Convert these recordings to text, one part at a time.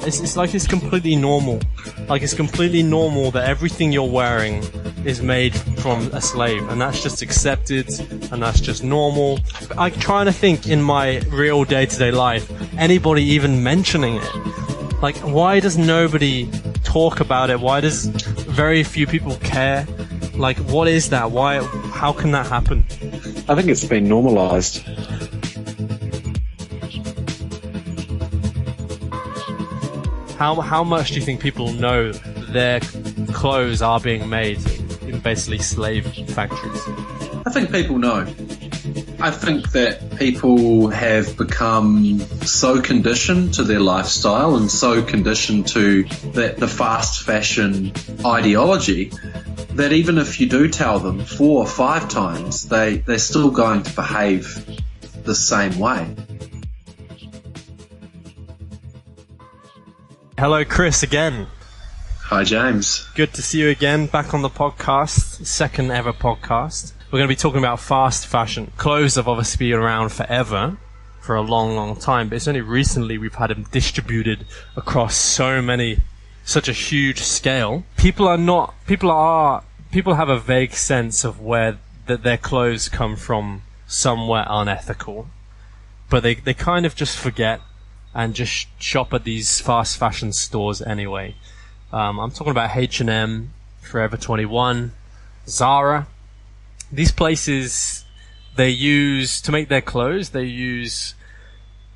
It's like it's completely normal. Like it's completely normal that everything you're wearing is made from a slave, and that's just accepted, and that's just normal. I'm trying to think in my real day-to-day life, anybody even mentioning it. Like, why does nobody talk about it? Why does very few people care? Like, what is that? Why? How can that happen? I think it's been normalized. How much do you think people know their clothes are being made in basically slave factories? I think people know. I think that people have become so conditioned to their lifestyle and so conditioned to the fast fashion ideology that even if you do tell them 4 or 5 times, they're still going to behave the same way. Hello, Chris, again. Hi, James. Good to see you again, back on the podcast, second ever podcast. We're going to be talking about fast fashion. Clothes have obviously been around forever, for a long, long time, but it's only recently we've had them distributed across such a huge scale. People have a vague sense of where their clothes come from somewhere unethical, but they kind of just forget and just shop at these fast fashion stores anyway. I'm talking about H&M, Forever 21, Zara. These places, to make their clothes, they use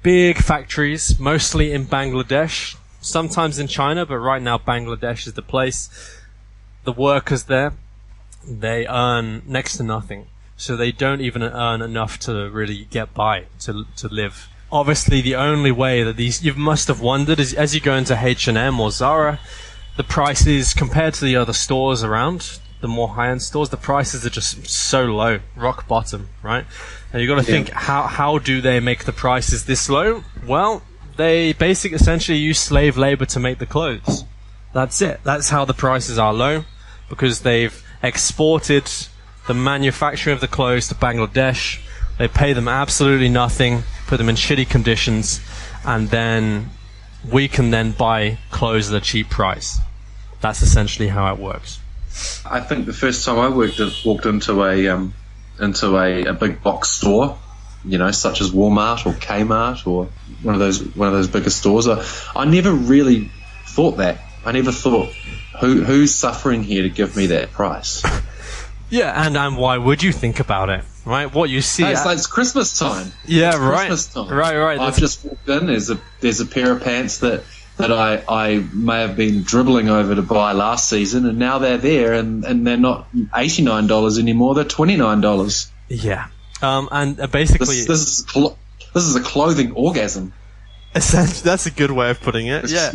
big factories, mostly in Bangladesh, sometimes in China, but right now Bangladesh is the place. The workers there, they earn next to nothing. So they don't even earn enough to really get by, to live. Obviously, the only way that you must have wondered is as you go into H&M or Zara, the prices compared to the other stores around, the more high-end stores, the prices are just so low, rock bottom, right? And you've got to think, how do they make the prices this low? Well, they essentially use slave labor to make the clothes. That's it. That's how the prices are low, because they've exported the manufacturing of the clothes to Bangladesh. They pay them absolutely nothing, put them in shitty conditions, and then we can then buy clothes at a cheap price. That's essentially how it works. I think the first time I walked into a big box store, such as Walmart or Kmart or one of those bigger stores, I never really thought that. I never thought, who's suffering here to give me that price? Yeah, and why would you think about it, right? What you see... It's Christmas time. Yeah, it's right. Christmas time. Right. I've just walked in, there's a pair of pants that I may have been dribbling over to buy last season, and now they're there, and they're not $89 anymore, they're $29. Yeah. And basically... This is a clothing orgasm. Essentially, that's a good way of putting it, yeah.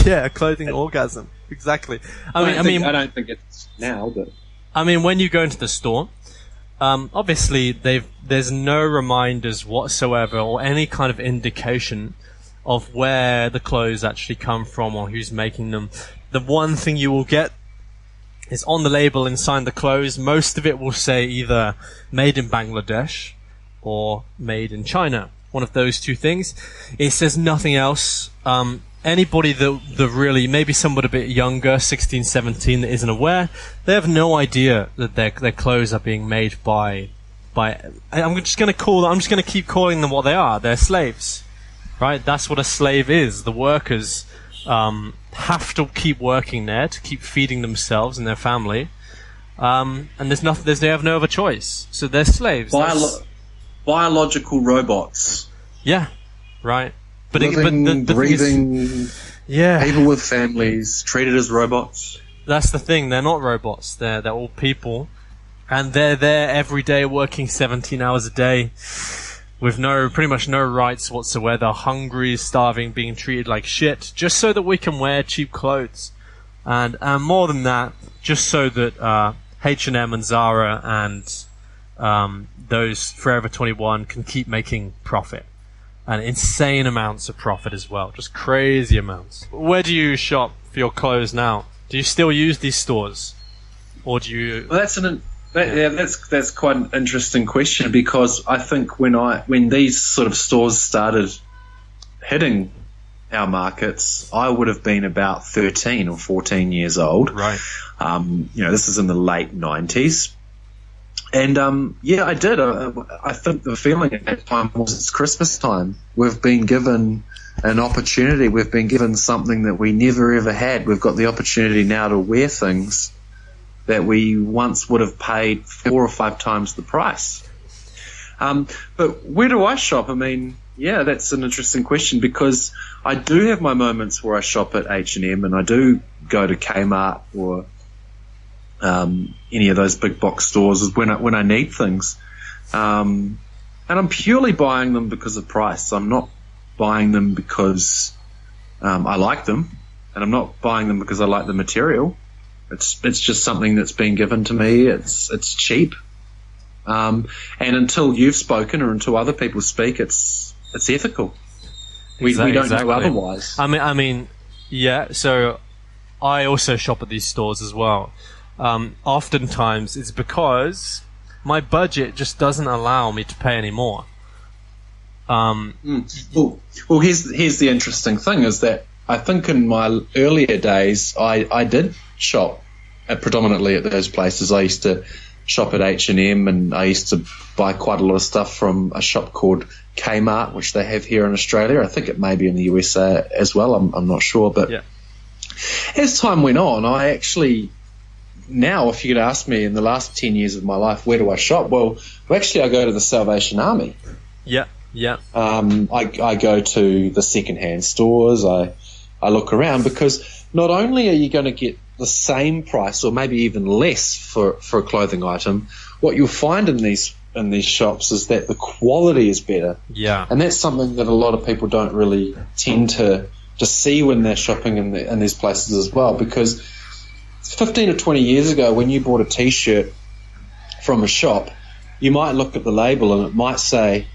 Yeah, a clothing orgasm. Exactly. I don't think it's now, but... I mean, when you go into the store, obviously there's no reminders whatsoever or any kind of indication of where the clothes actually come from or who's making them. The one thing you will get is on the label inside the clothes, most of it will say either made in Bangladesh or made in China. One of those two things. It says nothing else. Anybody that really, maybe somebody a bit younger, 16, 17, that isn't aware, they have no idea that their clothes are being made by I'm just going to keep calling them what they are. They're slaves, right? That's what a slave is. The workers have to keep working there to keep feeding themselves and their family, and they have no other choice. So they're slaves. Biological robots. Yeah, right. But living, breathing, yeah, people with families treated as robots. That's the thing. They're not robots. They're all people, and they're there every day, working 17 hours a day, with pretty much no rights whatsoever. They're hungry, starving, being treated like shit, just so that we can wear cheap clothes, and more than that, just so that H&M and Zara and those Forever 21 can keep making profit. And insane amounts of profit as well. Just crazy amounts. Where do you shop for your clothes now? Do you still use these stores? Or do you... Well, that's quite an interesting question, because I think when these sort of stores started hitting our markets, I would have been about 13 or 14 years old. Right. This is in the late 90s. And, I did. I think the feeling at that time was it's Christmas time. We've been given an opportunity. We've been given something that we never ever had. We've got the opportunity now to wear things that we once would have paid 4 or 5 times the price. But where do I shop? I mean, yeah, that's an interesting question, because I do have my moments where I shop at H&M, and I do go to Kmart or any of those big box stores when I need things. And I'm purely buying them because of price. I'm not buying them because I like them, and I'm not buying them because I like the material. It's just something that's been given to me. It's cheap. And until you've spoken or until other people speak, it's ethical. We don't know otherwise. I mean, yeah. So I also shop at these stores as well. Oftentimes it's because my budget just doesn't allow me to pay any more. Well, here's the interesting thing, is that I think in my earlier days I did shop predominantly at those places. I used to shop at H&M, and I used to buy quite a lot of stuff from a shop called Kmart, which they have here in Australia. I think it may be in the USA as well. I'm not sure. But yeah. As time went on, I actually, now if you could ask me in the last 10 years of my life, where do I shop? Well, actually I go to the Salvation Army. Yeah. I go to the second-hand stores. I look around, because not only are you going to get the same price or maybe even less for a clothing item, what you'll find in these shops is that the quality is better. Yeah. And that's something that a lot of people don't really tend to see when they're shopping in these places as well, because 15 or 20 years ago, when you bought a T-shirt from a shop, you might look at the label and it might say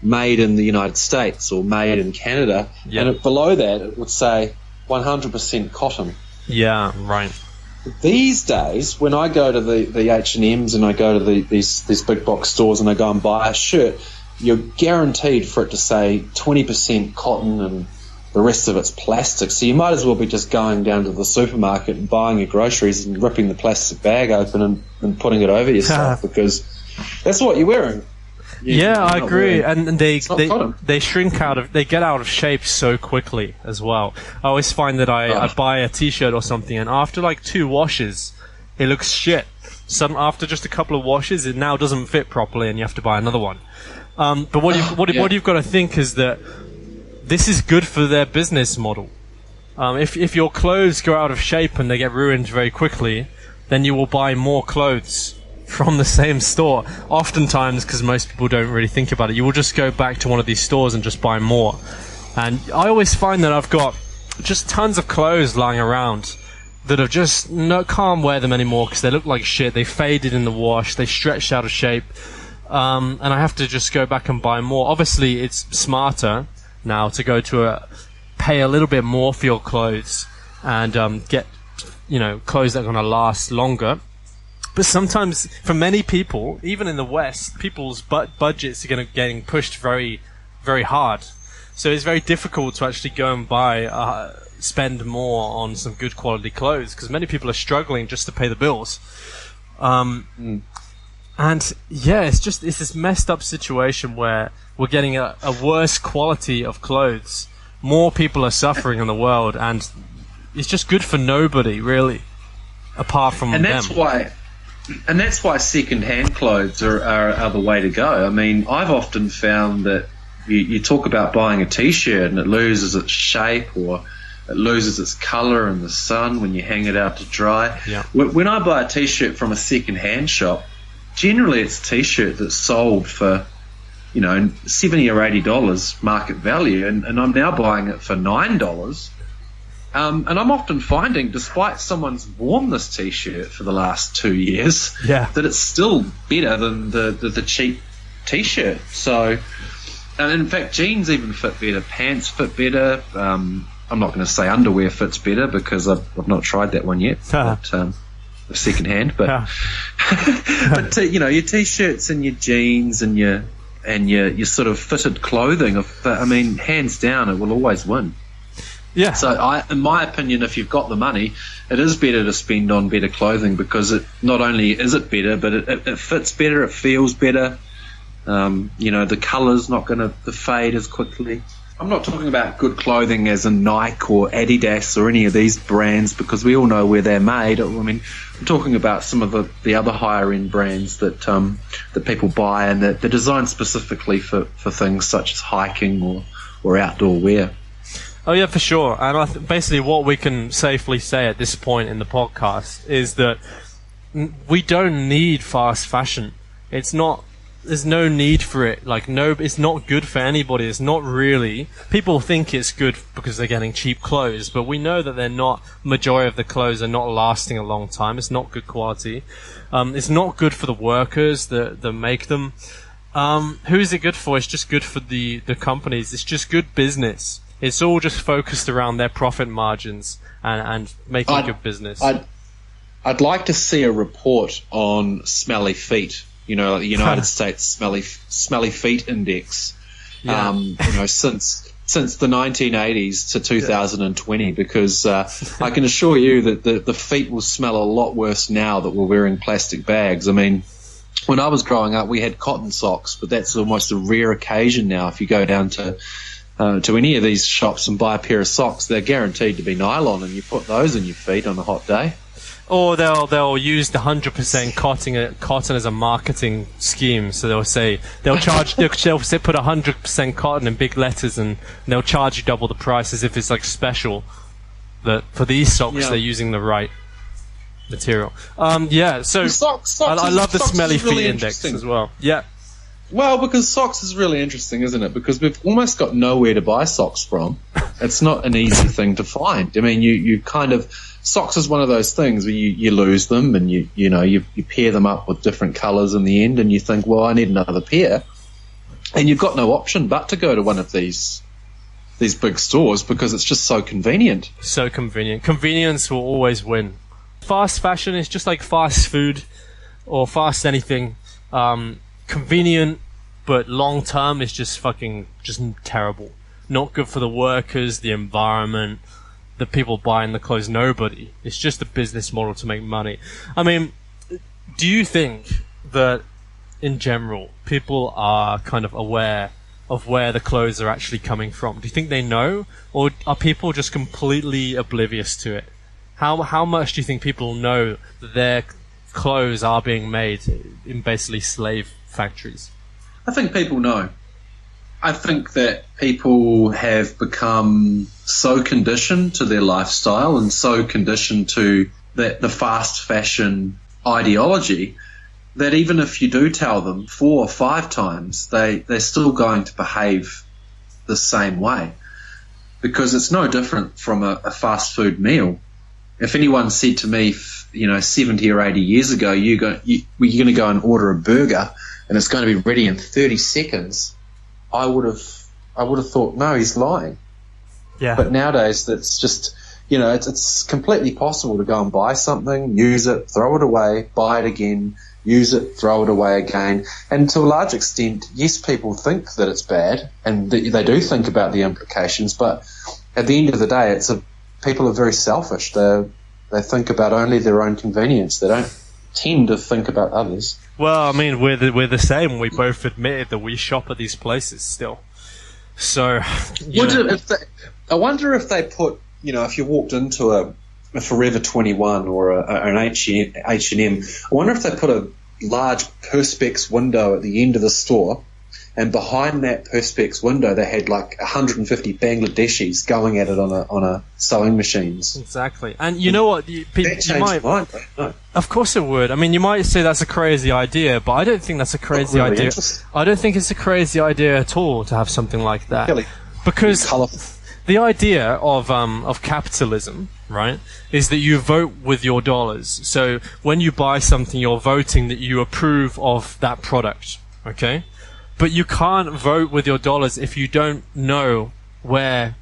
made in the United States or made in Canada, and below that it would say 100% cotton. Yeah, right. These days, when I go to the H&Ms and I go to these big box stores and I go and buy a shirt, you're guaranteed for it to say 20% cotton and the rest of it's plastic. So you might as well be just going down to the supermarket and buying your groceries and ripping the plastic bag open and putting it over yourself, because that's what you're wearing. I agree. And they they get out of shape so quickly as well. I always find that I buy a T-shirt or something, and after like 2 washes, it looks shit. After just a couple of washes, it now doesn't fit properly, and you have to buy another one. But what you've got to think is that this is good for their business model. If your clothes go out of shape and they get ruined very quickly, then you will buy more clothes from the same store. Oftentimes, because most people don't really think about it, you will just go back to one of these stores and just buy more. And I always find that I've got just tons of clothes lying around that have just can't wear them anymore because they look like shit. They faded in the wash. They stretched out of shape. And I have to just go back and buy more. Obviously, it's smarter now to go to pay a little bit more for your clothes and get clothes that are going to last longer. But sometimes, for many people, even in the West, people's budgets are getting pushed very, very hard. So it's very difficult to actually go and spend more on some good quality clothes, because many people are struggling just to pay the bills. And yeah, it's this messed up situation where we're getting a worse quality of clothes. More people are suffering in the world, and it's just good for nobody, really, apart from them. And that's why second-hand clothes are the way to go. I mean, I've often found that you talk about buying a T-shirt and it loses its shape or it loses its colour in the sun when you hang it out to dry. Yeah. When I buy a T-shirt from a second-hand shop, generally it's a T-shirt that's sold for, $70 or $80 market value, and I'm now buying it for $9. And I'm often finding, despite someone's worn this T-shirt for the last 2 years, that it's still better than the cheap T-shirt. So, and in fact, jeans even fit better, pants fit better. I'm not going to say underwear fits better because I've not tried that one yet. But, secondhand, but but your T-shirts and your jeans and your sort of fitted clothing, hands down, it will always win. Yeah. So in my opinion, if you've got the money, it is better to spend on better clothing because it not only is it better, but it fits better, it feels better. The colour's not going to fade as quickly. I'm not talking about good clothing as in Nike or Adidas or any of these brands because we all know where they're made. I mean, I'm talking about some of the other higher end brands that people buy and that they're designed specifically for things such as hiking or outdoor wear. Oh yeah, for sure. And basically what we can safely say at this point in the podcast is that we don't need fast fashion. There's no need for it. It's not good for anybody. It's not really. People think it's good because they're getting cheap clothes, but we know that they're not. Majority of the clothes are not lasting a long time. It's not good quality. It's not good for the workers that make them. Who is it good for? It's just good for the companies. It's just good business. It's all just focused around their profit margins and making good business. I'd like to see a report on smelly feet. Like the United States smelly feet index. Yeah. Since the 1980s to 2020, because I can assure you that the feet will smell a lot worse now that we're wearing plastic bags. I mean, when I was growing up, we had cotton socks, but that's almost a rare occasion now. If you go down to any of these shops and buy a pair of socks, they're guaranteed to be nylon, and you put those in your feet on a hot day. Or they'll use the 100% cotton as a marketing scheme. So they'll put 100% cotton in big letters, and they'll charge you double the price as if it's like special. That for these socks they're using the right material. So socks I love the socks smelly is really feet index as well. Yeah. Well, because socks is really interesting, isn't it? Because we've almost got nowhere to buy socks from. It's not an easy thing to find. I mean, you kind of... Socks is one of those things where you lose them and you pair them up with different colours in the end and you think, well, I need another pair. And you've got no option but to go to one of these big stores because it's just so convenient. So convenient. Convenience will always win. Fast fashion is just like fast food or fast anything. Convenient, but long term is just terrible. Not good for the workers, the environment, the people buying the clothes, nobody. It's just a business model to make money. I mean, do you think that in general people are kind of aware of where the clothes are actually coming from? Do you think they know, or are people just completely oblivious to it? How much do you think people know that their clothes are being made in basically slave factories? I think people know. I think that people have become so conditioned to their lifestyle and so conditioned to the fast fashion ideology that even if you do tell them 4 or 5 times, they're still going to behave the same way, because it's no different from a fast food meal. If anyone said to me, 70 or 80 years ago, you're going to go and order a burger and it's going to be ready in 30 seconds, I would have thought, no, he's lying. Yeah. But nowadays, that's just, it's completely possible to go and buy something, use it, throw it away, buy it again, use it, throw it away again. And to a large extent, yes, people think that it's bad, and they do think about the implications, but at the end of the day, people are very selfish. They think about only their own convenience. They don't tend to think about others. Well, I mean, we're the same. We both admitted that we shop at these places still. So, I wonder if they put, if you walked into a Forever 21 or an H&M, I wonder if they put a large Perspex window at the end of the store, and behind that Perspex window they had like 150 Bangladeshis going at it on a sewing machines. Exactly. And you know what? You might, mind, right? No. Of course it would. I mean, you might say that's a crazy idea, but I don't think that's a crazy idea. I don't think it's a crazy idea at all to have something like that. Really? Because the idea of capitalism, right, is that you vote with your dollars. So when you buy something, you're voting that you approve of that product, okay? But you can't vote with your dollars if you don't know how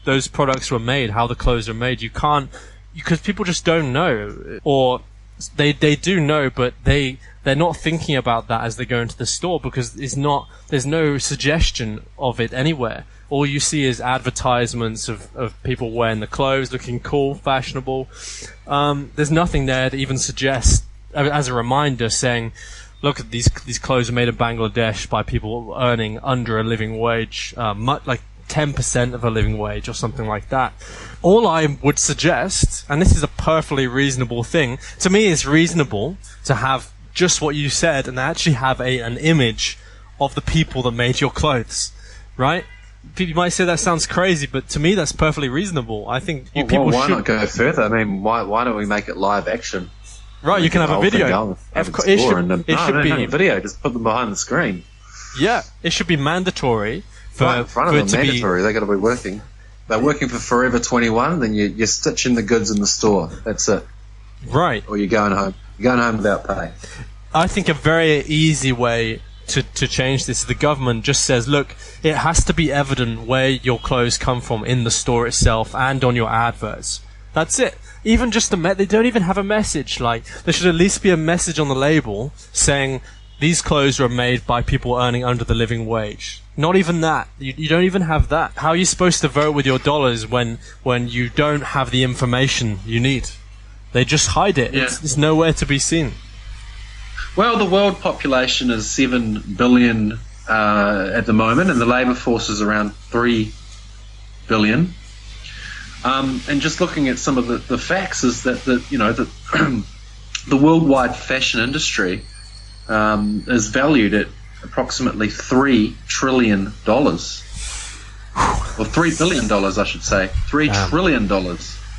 those products were made, how the clothes are made. You can't, because people just don't know. Or they do know, but they're not thinking about that as they go into the store, because there's no suggestion of it anywhere. All you see is advertisements of people wearing the clothes, looking cool, fashionable. There's nothing there to even suggest, as a reminder, saying, look, these clothes are made in Bangladesh by people earning under a living wage, like 10% of a living wage or something like that. All I would suggest, and this is a perfectly reasonable thing, to me it's reasonable to have just what you said and actually have an image of the people that made your clothes, right? People might say that sounds crazy, but to me that's perfectly reasonable. I think people why should... not go further? I mean, why don't we make it live action? Right, you can have a video. It should be video. Just put them behind the screen. Yeah, it should be mandatory. Right in front of them, mandatory. They got to be working. They're working for Forever 21. Then you're stitching the goods in the store. That's it. Right. Or you're going home. You're going home without pay. I think a very easy way to change this is the government just says, look, it has to be evident where your clothes come from in the store itself and on your adverts. That's it. Even just they don't even have a message. Like, there should at least be a message on the label saying these clothes are made by people earning under the living wage. Not even that. You don't even have that. How are you supposed to vote with your dollars when you don't have the information you need? They just hide it. Yeah. It's nowhere to be seen. Well, the world population is 7 billion at the moment, and the labour force is around 3 billion. And just looking at some of the facts is that the worldwide fashion industry is valued at approximately $3 trillion. Or $3 billion, I should say. $3 trillion.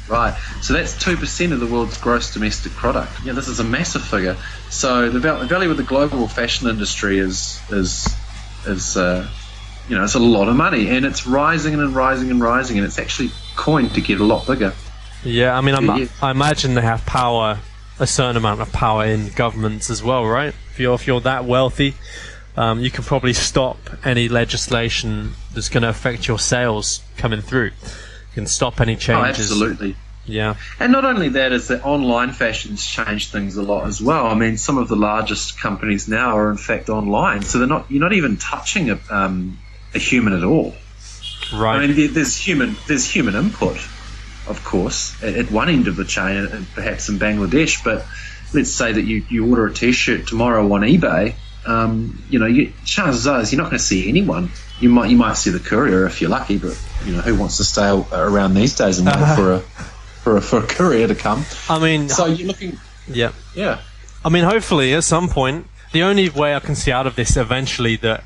Right. So that's 2% of the world's gross domestic product. Yeah, this is a massive figure. So the value of the global fashion industry is it's a lot of money, and it's rising and rising and rising, and it's actually coined to get a lot bigger. Yeah, I mean, I imagine they have power, a certain amount of power in governments as well, right? If you're that wealthy, you can probably stop any legislation that's going to affect your sales coming through. You can stop any changes. Oh, absolutely. Yeah. And not only that, is that online fashion's changed things a lot as well. I mean, some of the largest companies now are in fact online, so you're not even touching a human at all. Right. I mean, there's human input, of course, at one end of the chain, and perhaps in Bangladesh. But let's say that you order a T-shirt tomorrow on eBay. Chances are you're not going to see anyone. You might see the courier if you're lucky, but who wants to stay around these days and wait for a courier to come? I mean, so you're looking. Yeah. Yeah. I mean, hopefully at some point, the only way I can see out of this eventually that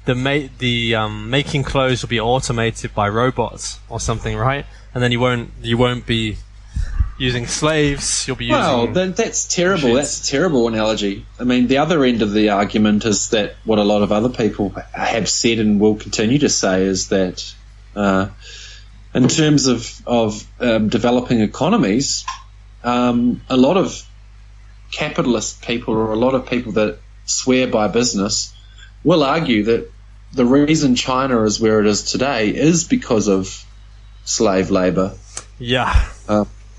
making clothes will be automated by robots or something, right? And then you won't be using slaves. You'll be using. Well, then that's terrible. That's a terrible analogy. I mean, the other end of the argument is that what a lot of other people have said and will continue to say is that, in terms of developing economies, a lot of capitalist people or a lot of people that swear by business will argue that the reason China is where it is today is because of slave labor. Yeah.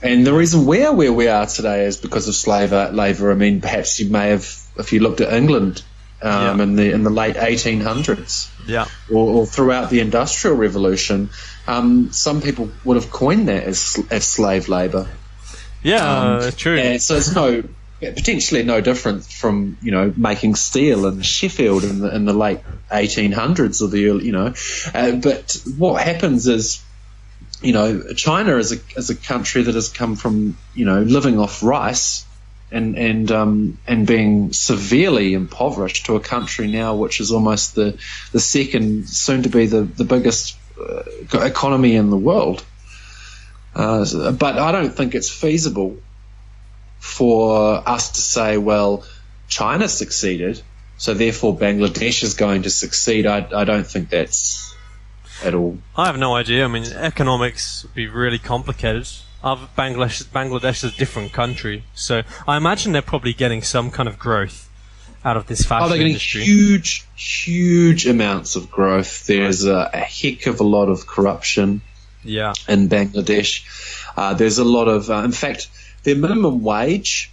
And the reason we're where we are today is because of slave labor. I mean, perhaps you may have, if you looked at England in the late 1800s, or throughout the Industrial Revolution, some people would have coined that as slave labor. Yeah, true. And so it's potentially no different from making steel in Sheffield in the late 1800s or the early but what happens is China is a country that has come from living off rice and being severely impoverished to a country now which is almost the second, soon to be the biggest economy in the world. But I don't think it's feasible for us to say, well, China succeeded, so therefore Bangladesh is going to succeed. I don't think that's at all. I have no idea. I mean, economics would be really complicated. Bangladesh is a different country, so I imagine they're probably getting some kind of growth out of this fashion industry. They're getting huge amounts of growth. There's a heck of a lot of corruption in Bangladesh. There's a lot of, in fact, their minimum wage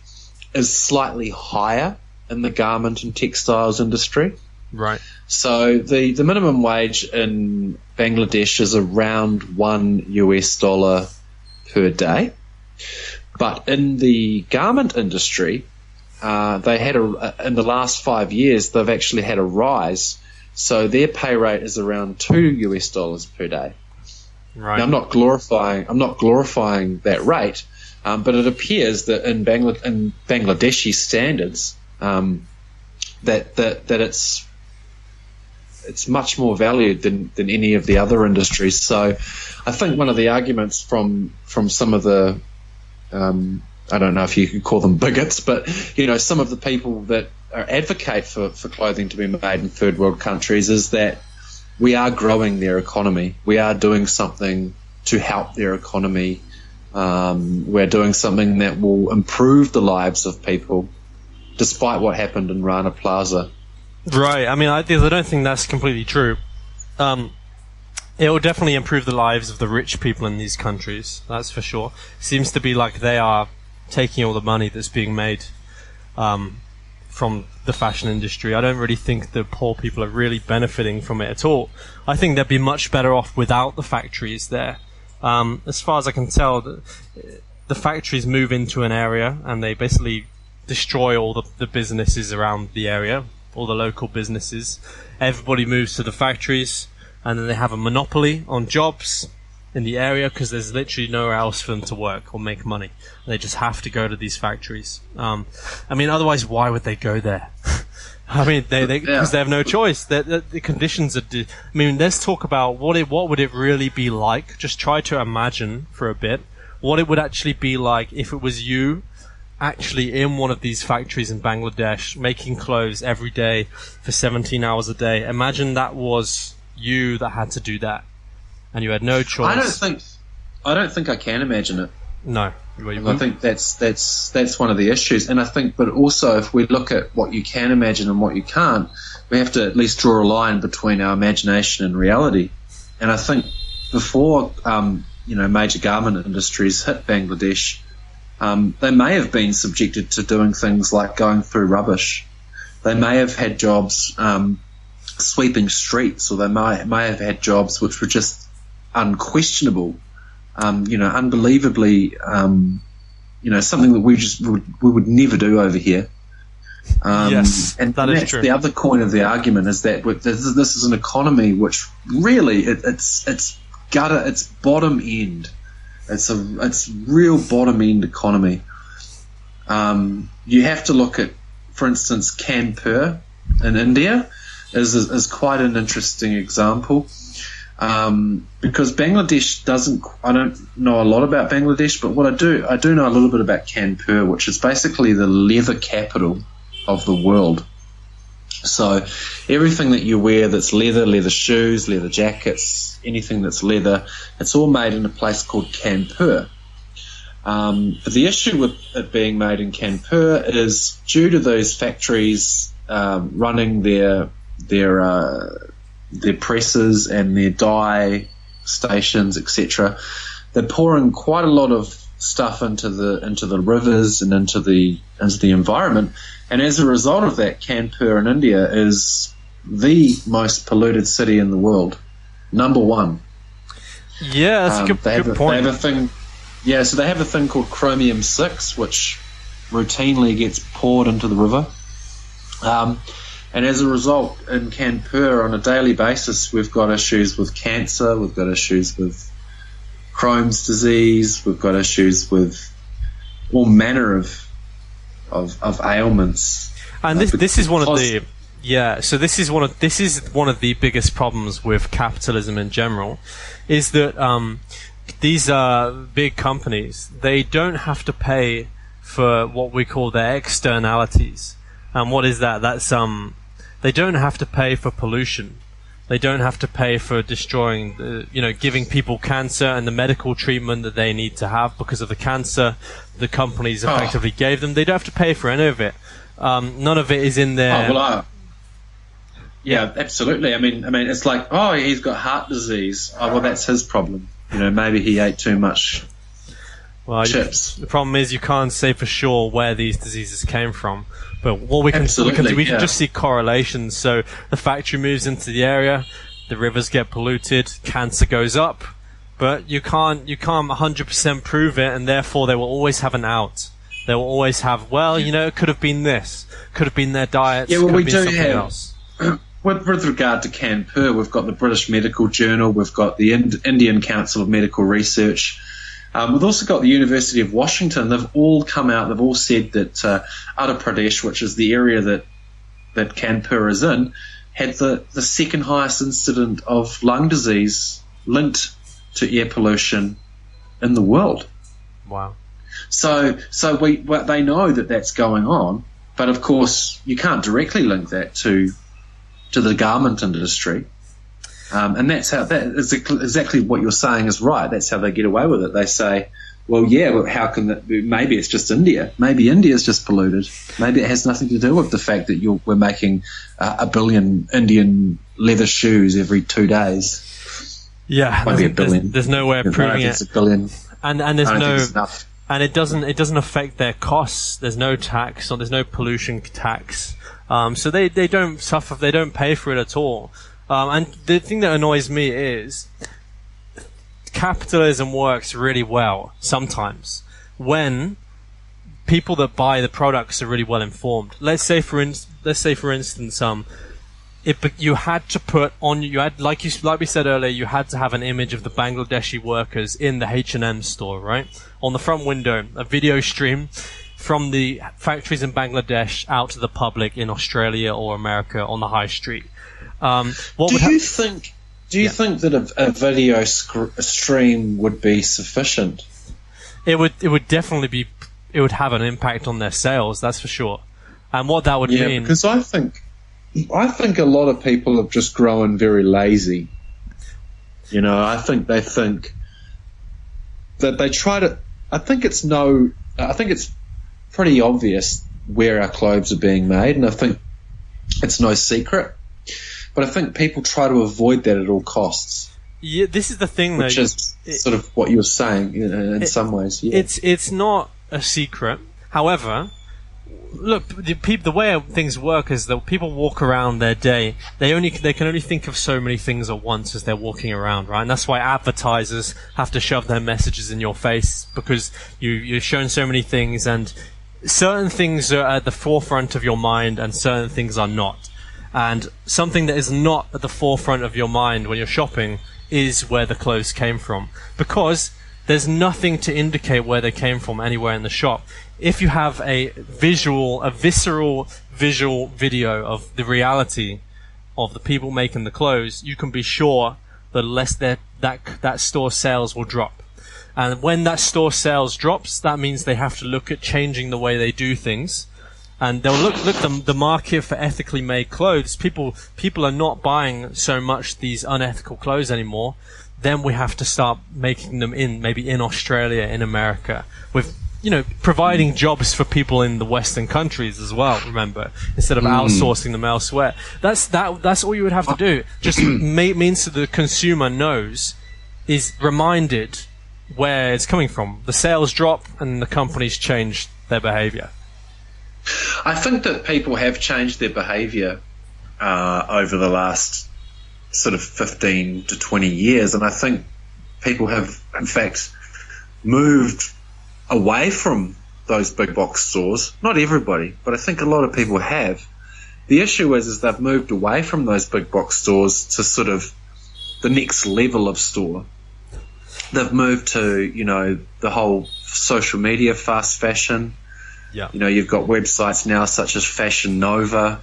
is slightly higher in the garment and textiles industry. Right. So the minimum wage in Bangladesh is around $1 per day. But in the garment industry, they had in the last 5 years, they've actually had a rise. So their pay rate is around $2 per day. Right. Now, I'm not glorifying that rate, but it appears that in Bangladeshi standards, that it's much more valued than any of the other industries. So I think one of the arguments from some of the I don't know if you could call them bigots, but some of the people that advocate for clothing to be made in third world countries is that we are growing their economy. We are doing something to help their economy. We're doing something that will improve the lives of people, despite what happened in Rana Plaza. Right. I mean, I don't think that's completely true. It will definitely improve the lives of the rich people in these countries. That's for sure. Seems to be like they are taking all the money that's being made from the fashion industry. I don't really think the poor people are really benefiting from it at all. I think they'd be much better off without the factories there. As far as I can tell, the factories move into an area and they basically destroy all the businesses around the area, all the local businesses. Everybody moves to the factories, and then they have a monopoly on jobs in the area because there's literally nowhere else for them to work or make money. They just have to go to these factories. I mean, otherwise, why would they go there? I mean, because they have no choice. The conditions are. I mean, let's talk about what would it really be like. Just try to imagine for a bit what it would actually be like if it was you actually in one of these factories in Bangladesh making clothes every day for 17 hours a day. Imagine that was you that had to do that, and you had no choice. I don't think I can imagine it. No, I think that's one of the issues, and I think, but also if we look at what you can imagine and what you can't, we have to at least draw a line between our imagination and reality. And I think before major garment industries hit Bangladesh, they may have been subjected to doing things like going through rubbish. They may have had jobs sweeping streets, or they may have had jobs which were just unquestionable, unbelievably, something that we would never do over here. Yes, and that is true. The other coin of the argument is that this is an economy which really it's bottom end. It's real bottom end economy. You have to look at, for instance, Kanpur in India is quite an interesting example, because Bangladesh doesn't. I don't know a lot about Bangladesh, but what I do know a little bit about Kanpur, which is basically the leather capital of the world. So everything that you wear that's leather shoes, leather jackets, anything that's leather, it's all made in a place called Kanpur. But the issue with it being made in Kanpur is due to those factories running their presses and their dye stations, etc. They're pouring quite a lot of stuff into the rivers and into the environment, and as a result of that, Kanpur in India is the most polluted city in the world, number one. Yeah, that's a good point. They have a thing. Yeah, so they have a thing called chromium-6, which routinely gets poured into the river. And as a result, in Kanpur, on a daily basis, we've got issues with cancer, we've got issues with Crohn's disease, we've got issues with all manner of ailments. And this is one of the this is one of the biggest problems with capitalism in general, is that these big companies, they don't have to pay for what we call their externalities. And what is that? That's they don't have to pay for pollution. They don't have to pay for destroying, giving people cancer and the medical treatment that they need to have because of the cancer the companies effectively gave them. They don't have to pay for any of it. None of it is in there. Yeah, absolutely. I mean, it's like, he's got heart disease. Oh, well, that's his problem. Maybe he ate too much Well, chips. The problem is you can't say for sure where these diseases came from. But what we can just see correlations. So the factory moves into the area, the rivers get polluted, cancer goes up, but you can't 100% prove it, and therefore they will always have an out. They will always have, it could have been this, could have been their diets, yeah, well, could we have been do something have, else. With regard to Kanpur, we've got the British Medical Journal, we've got the Indian Council of Medical Research, we've also got the University of Washington. They've all come out, they've all said that Uttar Pradesh, which is the area that Kanpur is in, had the second highest incident of lung disease linked to air pollution in the world. Wow. So they know that that's going on, but of course you can't directly link that to the garment industry. And that's how that is exactly what you're saying is right. That's how they get away with it. They say, well, how can that be? Maybe it's just India. Maybe India's just polluted. Maybe it has nothing to do with the fact that we're making a billion Indian leather shoes every 2 days. Yeah, maybe a billion. There's no way of proving it. It's a billion. And there's and it doesn't affect their costs. There's no tax, or there's no pollution tax. So they don't suffer. They don't pay for it at all. And the thing that annoys me is capitalism works really well sometimes when people that buy the products are really well informed. Let's say for instance, you had to put on, like we said earlier, you had to have an image of the Bangladeshi workers in the H&M store, right? On the front window, a video stream from the factories in Bangladesh out to the public in Australia or America on the high street. Do you think that a video stream would be sufficient? It would definitely be. It would have an impact on their sales, that's for sure. And what that would mean, because I think a lot of people have just grown very lazy. I think they think that they try to. I think it's pretty obvious where our clothes are being made, and I think it's no secret. But I think people try to avoid that at all costs. Yeah, this is the thing, though. Which is sort of what you were saying in some ways. Yeah. It's not a secret. However, look, the way things work is that people walk around their day. They can only think of so many things at once as they're walking around, right? And that's why advertisers have to shove their messages in your face, because you're shown so many things, and certain things are at the forefront of your mind, and certain things are not. And something that is not at the forefront of your mind when you're shopping is where the clothes came from, because there's nothing to indicate where they came from anywhere in the shop. If you have a visceral visual video of the reality of the people making the clothes, you can be sure that that store sales will drop. And when that store sales drops, that means they have to look at changing the way they do things. And they'll look the market for ethically made clothes. People are not buying so much these unethical clothes anymore. Then we have to start making them maybe in Australia, in America, with providing jobs for people in the Western countries as well. Remember, instead of outsourcing them elsewhere. That's all you would have to do. Just means that the consumer is reminded where it's coming from. The sales drop, and the companies change their behaviour. I think that people have changed their behaviour over the last sort of 15 to 20 years, and I think people have, in fact, moved away from those big box stores. Not everybody, but I think a lot of people have. The issue is they've moved away from those big box stores to sort of the next level of store. They've moved to, the whole social media, fast fashion. Yeah. You've got websites now such as Fashion Nova.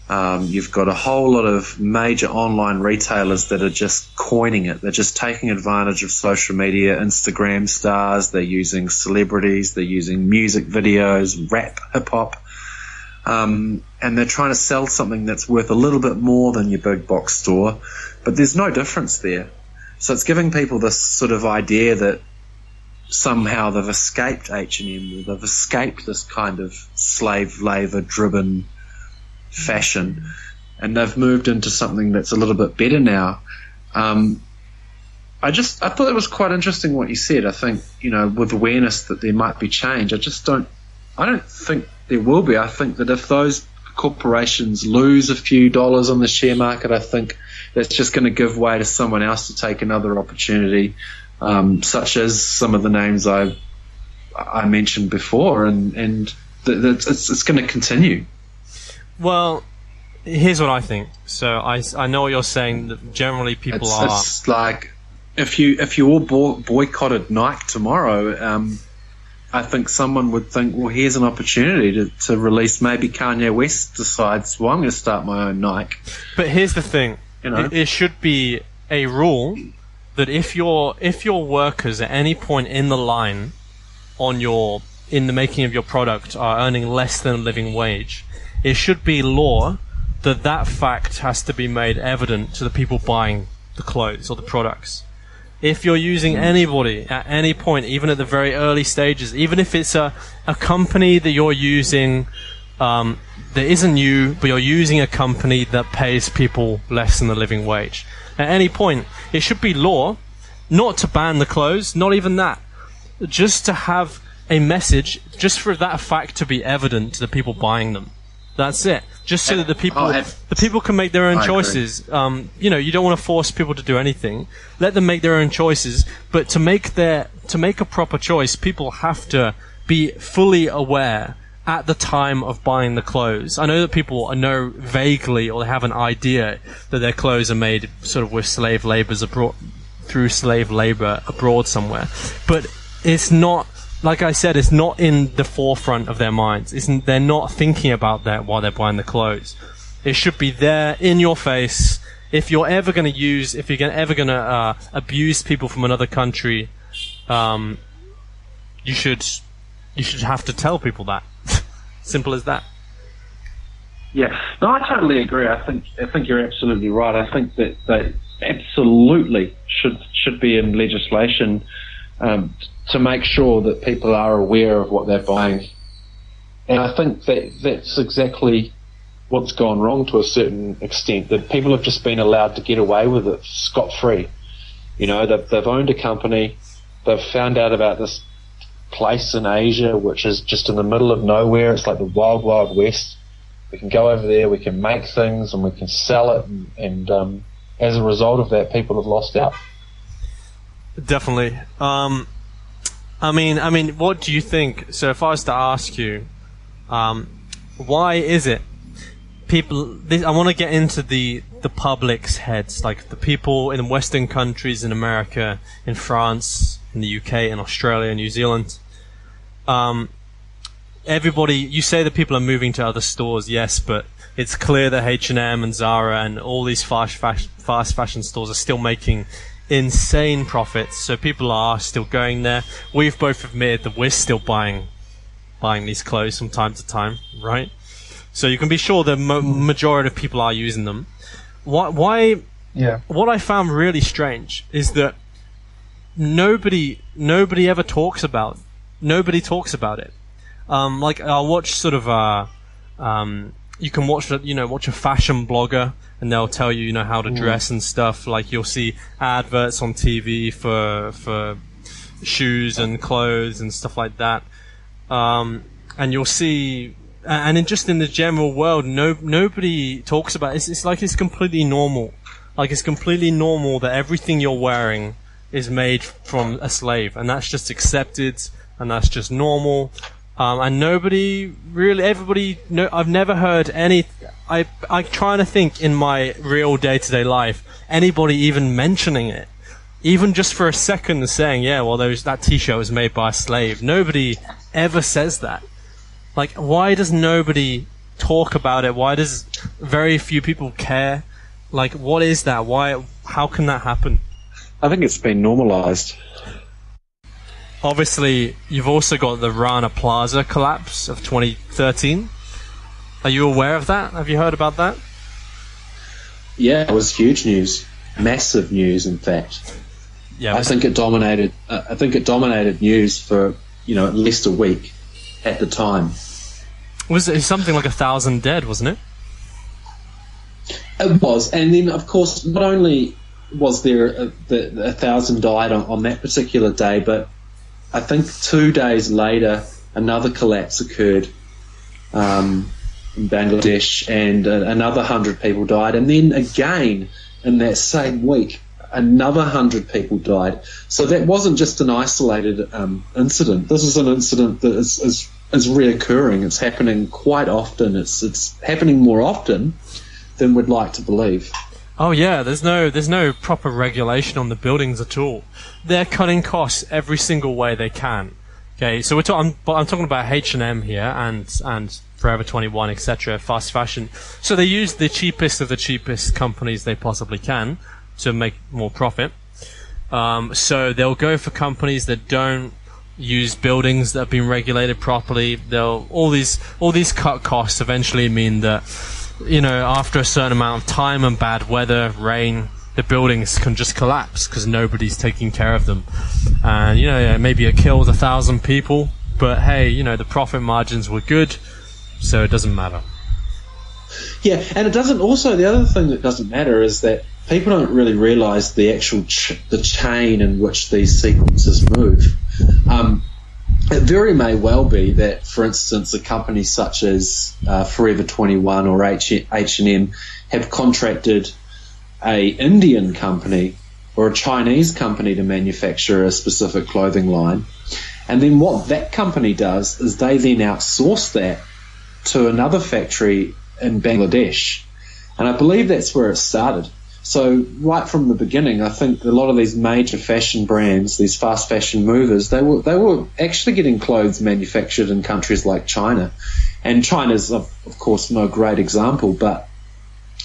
You've got a whole lot of major online retailers that are just coining it. They're just taking advantage of social media, Instagram stars. They're using celebrities. They're using music videos, rap, hip-hop. And they're trying to sell something that's worth a little bit more than your big box store. But there's no difference there. So it's giving people this sort of idea that somehow they've escaped H&M, they've escaped this kind of slave labour-driven fashion, and they've moved into something that's a little bit better now. I thought it was quite interesting what you said. I think, with awareness that there might be change, I don't think there will be. I think that if those corporations lose a few dollars on the share market, I think that's just going to give way to someone else to take another opportunity, such as some of the names I mentioned before, and it's going to continue. Well, here's what I think. So I know what you're saying, that generally people it's like if you all boycotted Nike tomorrow, I think someone would think, well, here's an opportunity to release. Maybe Kanye West decides, well, I'm going to start my own Nike. But here's the thing. It should be a rule that if your workers at any point in the line in the making of your product are earning less than a living wage, it should be law that fact has to be made evident to the people buying the clothes or the products. If you're using anybody at any point, even at the very early stages, even if it's a company that you're using that isn't you, but you're using a company that pays people less than the living wage, at any point, it should be law not to ban the clothes, not even that, just to have a message, just for that fact to be evident to the people buying them. That's it. Just so that the people can make their own choices. You don't want to force people to do anything. Let them make their own choices. But to make a proper choice, people have to be fully aware at the time of buying the clothes. I know that people know vaguely, or they have an idea that their clothes are made sort of with slave labor abroad somewhere. But it's not. Like I said, it's not in the forefront of their minds. They're not thinking about that while they're buying the clothes. It should be there in your face. If you're ever going to abuse people from another country, you should have to tell people that. Simple as that. Yeah, no, I totally agree. I think you're absolutely right. I think that they absolutely should be in legislation to make sure that people are aware of what they're buying. And I think that's exactly what's gone wrong to a certain extent, that people have just been allowed to get away with it scot-free. They've owned a company, they've found out about this place in Asia which is just in the middle of nowhere. It's like the wild, wild west. We can go over there, we can make things and we can sell it, and as a result of that, people have lost out. Definitely. I mean, what do you think? So if I was to ask you, why is it people? I want to get into the public's heads, like the people in Western countries, in America, in France, in the UK, in Australia, New Zealand. Everybody, you say that people are moving to other stores, yes, but it's clear that H&M and Zara and all these fast fashion stores are still making insane profits, so people are still going there. We've both admitted that we're still buying these clothes from time to time, right? So you can be sure the majority of people are using them. Why? Yeah. What I found really strange is that nobody ever talks about. Nobody talks about it. Like I'll watch sort of you can watch a fashion blogger, and they'll tell you, how to dress and stuff. Like you'll see adverts on TV for shoes and clothes and stuff like that. And you'll see, and just in the general world, nobody talks about it. It's like it's completely normal. Like it's completely normal that everything you're wearing is made from a slave, and that's just accepted, and that's just normal. And I've never heard any. I'm trying to think in my real day-to-day life, anybody even mentioning it, even just for a second, saying, "Yeah, well, that T-shirt was made by a slave." Nobody ever says that. Like, why does nobody talk about it? Why does very few people care? Like, what is that? Why? How can that happen? I think it's been normalized. Obviously, you've also got the Rana Plaza collapse of 2013. Are you aware of that? Have you heard about that? Yeah, it was huge news, massive news, in fact. Yeah, I think it dominated. I think it dominated news for at least a week at the time. Was it something like 1,000 dead, wasn't it? It was, and then of course not only was there 1,000 died on that particular day, but I think 2 days later another collapse occurred in Bangladesh, and another 100 people died, and then again in that same week another 100 people died. So that wasn't just an isolated incident. This is an incident that is reoccurring. It's happening quite often. It's happening more often than we'd like to believe. Oh yeah, there's no proper regulation on the buildings at all. They're cutting costs every single way they can. Okay, so I'm talking about H&M here and Forever 21, etc., fast fashion. So they use the cheapest of the cheapest companies they possibly can to make more profit. So they'll go for companies that don't use buildings that have been regulated properly. All these cut costs eventually mean that, after a certain amount of time and bad weather, rain, the buildings can just collapse because nobody's taking care of them. And, maybe it kills 1,000 people, but hey, the profit margins were good, so it doesn't matter. Yeah, and it doesn't also, the other thing that doesn't matter is that people don't really realise the actual the chain in which these sequences move. It very may well be that, for instance, a company such as Forever 21 or H&M have contracted a Indian company or a Chinese company to manufacture a specific clothing line, and then what that company does is they then outsource that to another factory in Bangladesh, and I believe that's where it started. So right from the beginning, I think a lot of these major fashion brands, these fast fashion movers, they were actually getting clothes manufactured in countries like China. And China's, of course, no great example, but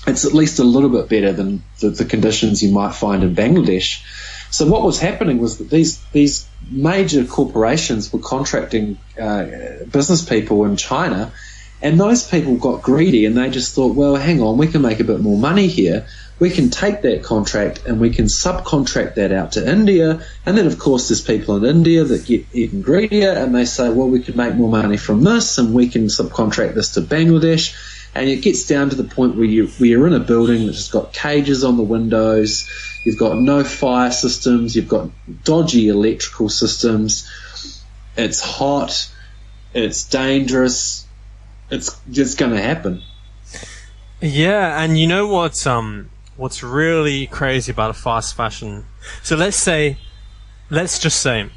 it's at least a little bit better than the conditions you might find in Bangladesh. So what was happening was that these major corporations were contracting business people in China, and those people got greedy and they just thought, well, hang on, we can make a bit more money here. We can take that contract and we can subcontract that out to India. And then, of course, there's people in India that get even greedier and they say, well, we could make more money from this and we can subcontract this to Bangladesh. And it gets down to the point where you're in a building that's got cages on the windows, you've got no fire systems, you've got dodgy electrical systems, it's hot, it's dangerous, it's just going to happen. Yeah, and you know what's really crazy about a fast fashion? So let's just say,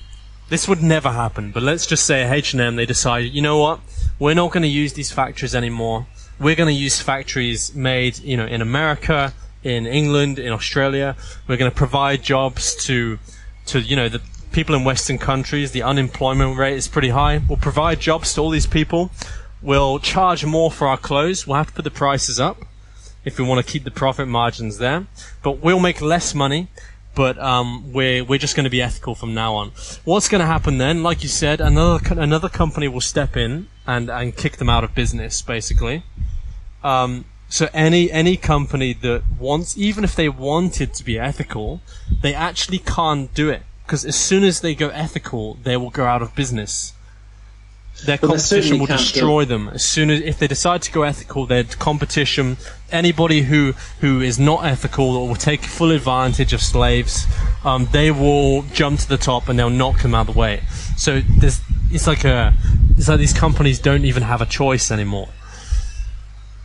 this would never happen, but let's just say H&M, they decide, you know what, we're not going to use these factories anymore. We're going to use factories made, in America, in England, in Australia. We're going to provide jobs to the people in Western countries. The unemployment rate is pretty high. We'll provide jobs to all these people. We'll charge more for our clothes. We'll have to put the prices up if we want to keep the profit margins there. But we'll make less money. But we're just going to be ethical from now on. What's going to happen then? Like you said, another company will step in and kick them out of business, basically. So any company that wants, even if they wanted to be ethical, they actually can't do it, because as soon as they go ethical, they will go out of business. Their competition will destroy them. As soon as, if they decide to go ethical, their competition, anybody who is not ethical or will take full advantage of slaves, they will jump to the top and they'll knock them out of the way. So it's like these companies don't even have a choice anymore.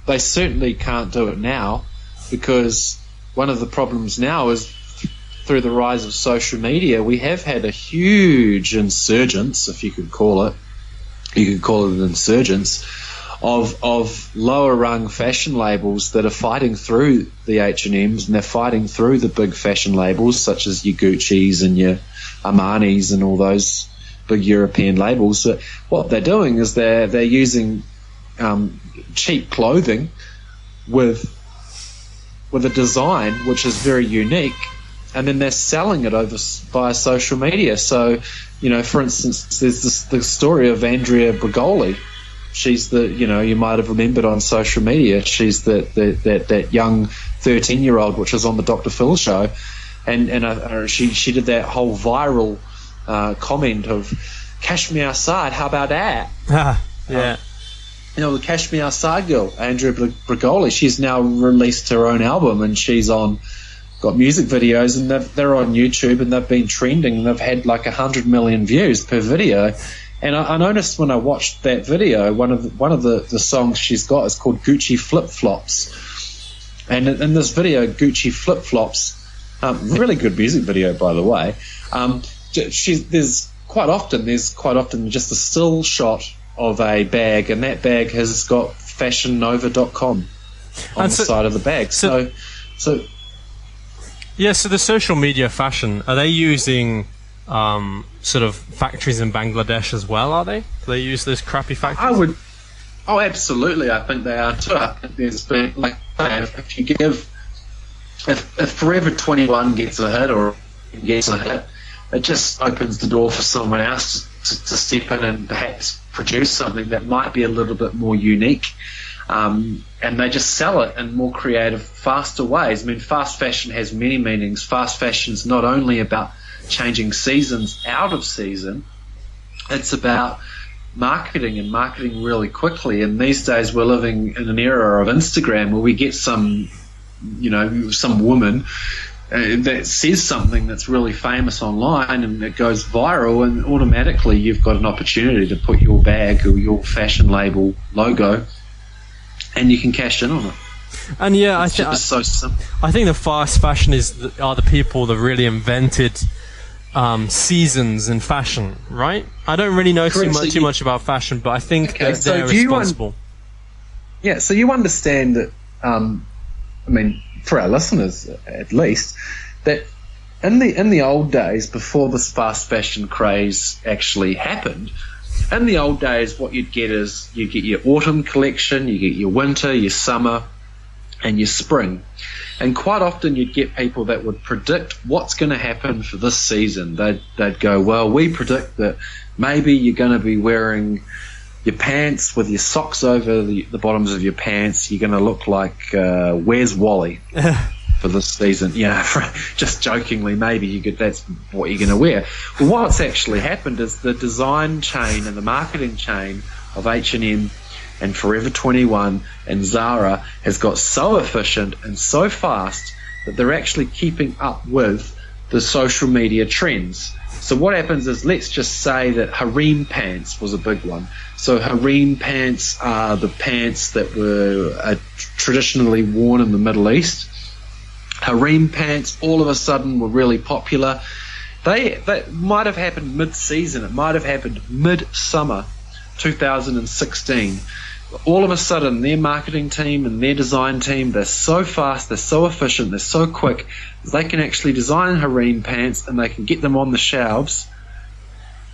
They certainly can't do it now, because one of the problems now is through the rise of social media, we have had a huge insurgence, if you could call it. You could call it an insurgence of lower rung fashion labels that are fighting through the H&Ms, and they're fighting through the big fashion labels such as your Gucci's and your Armani's and all those big European labels. So what they're doing is they're using cheap clothing with a design which is very unique, and then they're selling it over via social media. So, for instance, there's the story of Andrea Brigoli. She's you might have remembered on social media, she's that young 13-year-old, which was on the Dr. Phil show, and she did that whole viral comment of "Cash me outside, how about that?" Yeah. The Cash Me Outside girl, Andrea Brigoli, she's now released her own album, and she's on got music videos, and they're on YouTube, and they've been trending, and they've had like 100 million views per video. And I noticed when I watched that video, one of the songs she's got is called Gucci Flip Flops, and in this video, Gucci Flip Flops, really good music video, by the way. There's quite often just a still shot of a bag, and that bag has got fashionnova.com on the side of the bag. So the social media fashion, are they using sort of factories in Bangladesh as well, are they? Do they use those crappy factories? Absolutely, I think they are too. I think there's been, like, if Forever 21 gets a hit, or gets a hit, it just opens the door for someone else to step in and perhaps produce something that might be a little bit more unique. And they just sell it in more creative, faster ways. I mean, fast fashion has many meanings. Fast fashion is not only about changing seasons out of season, it's about marketing really quickly. And these days we're living in an era of Instagram where we get some woman that says something that's really famous online, and it goes viral, and automatically you've got an opportunity to put your bag or your fashion label logo, and you can cash in on it. And yeah, it's so simple. I think the fast fashion are the people that really invented seasons in fashion, right? I don't really know too much about fashion, but I think they're responsible. So you understand that, I mean, for our listeners at least, that in the old days, before this fast fashion craze actually happened, in the old days what you'd get is you get your autumn collection, you get your winter, your summer, and your spring. And quite often you'd get people that would predict what's going to happen for this season. They'd go, well, we predict that maybe you're going to be wearing your pants with your socks over the bottoms of your pants. You're going to look like Where's Wally for this season. Just jokingly, maybe that's what you're going to wear. Well, what's actually happened is the design chain and the marketing chain of H&M and Forever 21 and Zara has got so efficient and so fast that they're actually keeping up with the social media trends. So what happens is, let's just say that harem pants was a big one. So harem pants are the pants that were traditionally worn in the Middle East. Harem pants all of a sudden were really popular. They might have happened mid-season. It might have happened mid-summer 2016. All of a sudden, their marketing team and their design team, they're so fast, they're so efficient, they're so quick, they can actually design harem pants and they can get them on the shelves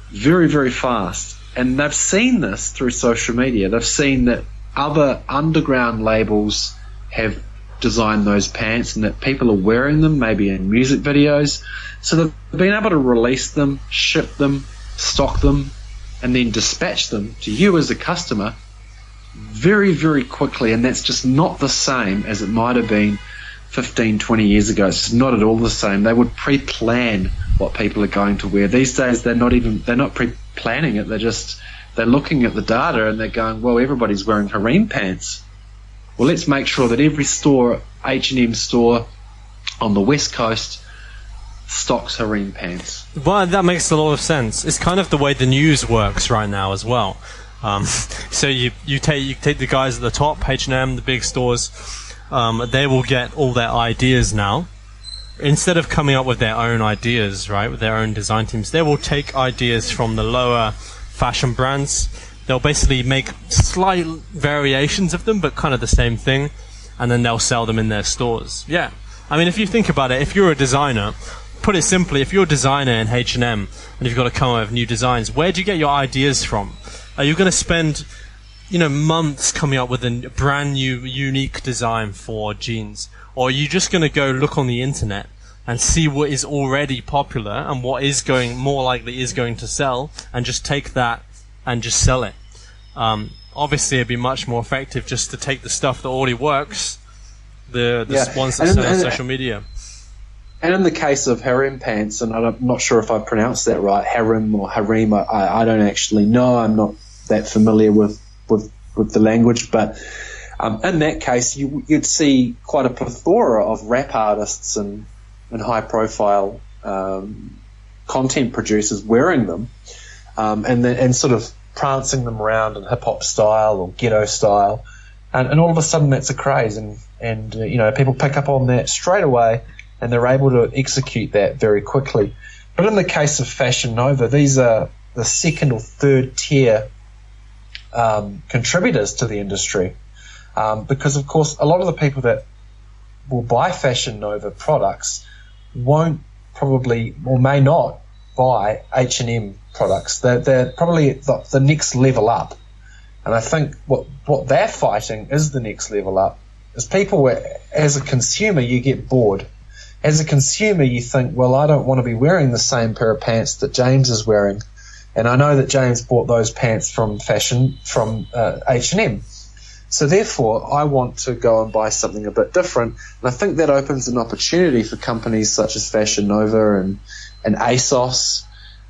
very, very fast. And they've seen this through social media. They've seen that other underground labels have designed those pants and that people are wearing them, maybe in music videos. So they've been able to release them, ship them, stock them, and then dispatch them to you as a customer very, very quickly. And that's just not the same as it might have been 15, 20 years ago. It's not at all the same. They would pre-plan what people are going to wear. These days they're not pre-planning it. They're looking at the data and they're going, well, everybody's wearing harem pants. Well, let's make sure that every store, H&M store on the West Coast, stocks harem pants. Well, that makes a lot of sense. It's kind of the way the news works right now as well. So you take the guys at the top, H&M, the big stores, they will get all their ideas now. Instead of coming up with their own ideas, right, with their own design teams, they will take ideas from the lower fashion brands. They'll basically make slight variations of them, but kind of the same thing, and then they'll sell them in their stores. Yeah. I mean, if you think about it, if you're a designer, put it simply, if you're a designer in H&M and you've got to come up with new designs, where do you get your ideas from? Are you going to spend, months coming up with a brand new, unique design for jeans? Or are you just going to go look on the internet and see what is already popular and what is more likely is going to sell, and just take that and just sell it? Obviously, it'd be much more effective just to take the stuff that already works, the ones that sell on social media. And in the case of harem pants, and I'm not sure if I pronounced that right, harem or harem, I don't actually know. I'm not that familiar with the language, but in that case, you'd see quite a plethora of rap artists and and high-profile content producers wearing them, and sort of prancing them around in hip-hop style or ghetto style, and all of a sudden that's a craze, and people pick up on that straight away, and they're able to execute that very quickly. But in the case of Fashion Nova, these are the second or third tier contributors to the industry, because of course a lot of the people that will buy Fashion Nova products won't probably or may not buy H&M products. They're probably the next level up, and I think what they're fighting is the next level up. As people, as a consumer, you get bored. As a consumer, you think, well, I don't want to be wearing the same pair of pants that James is wearing. And I know that James bought those pants from H&M. So therefore, I want to go and buy something a bit different. And I think that opens an opportunity for companies such as Fashion Nova and ASOS,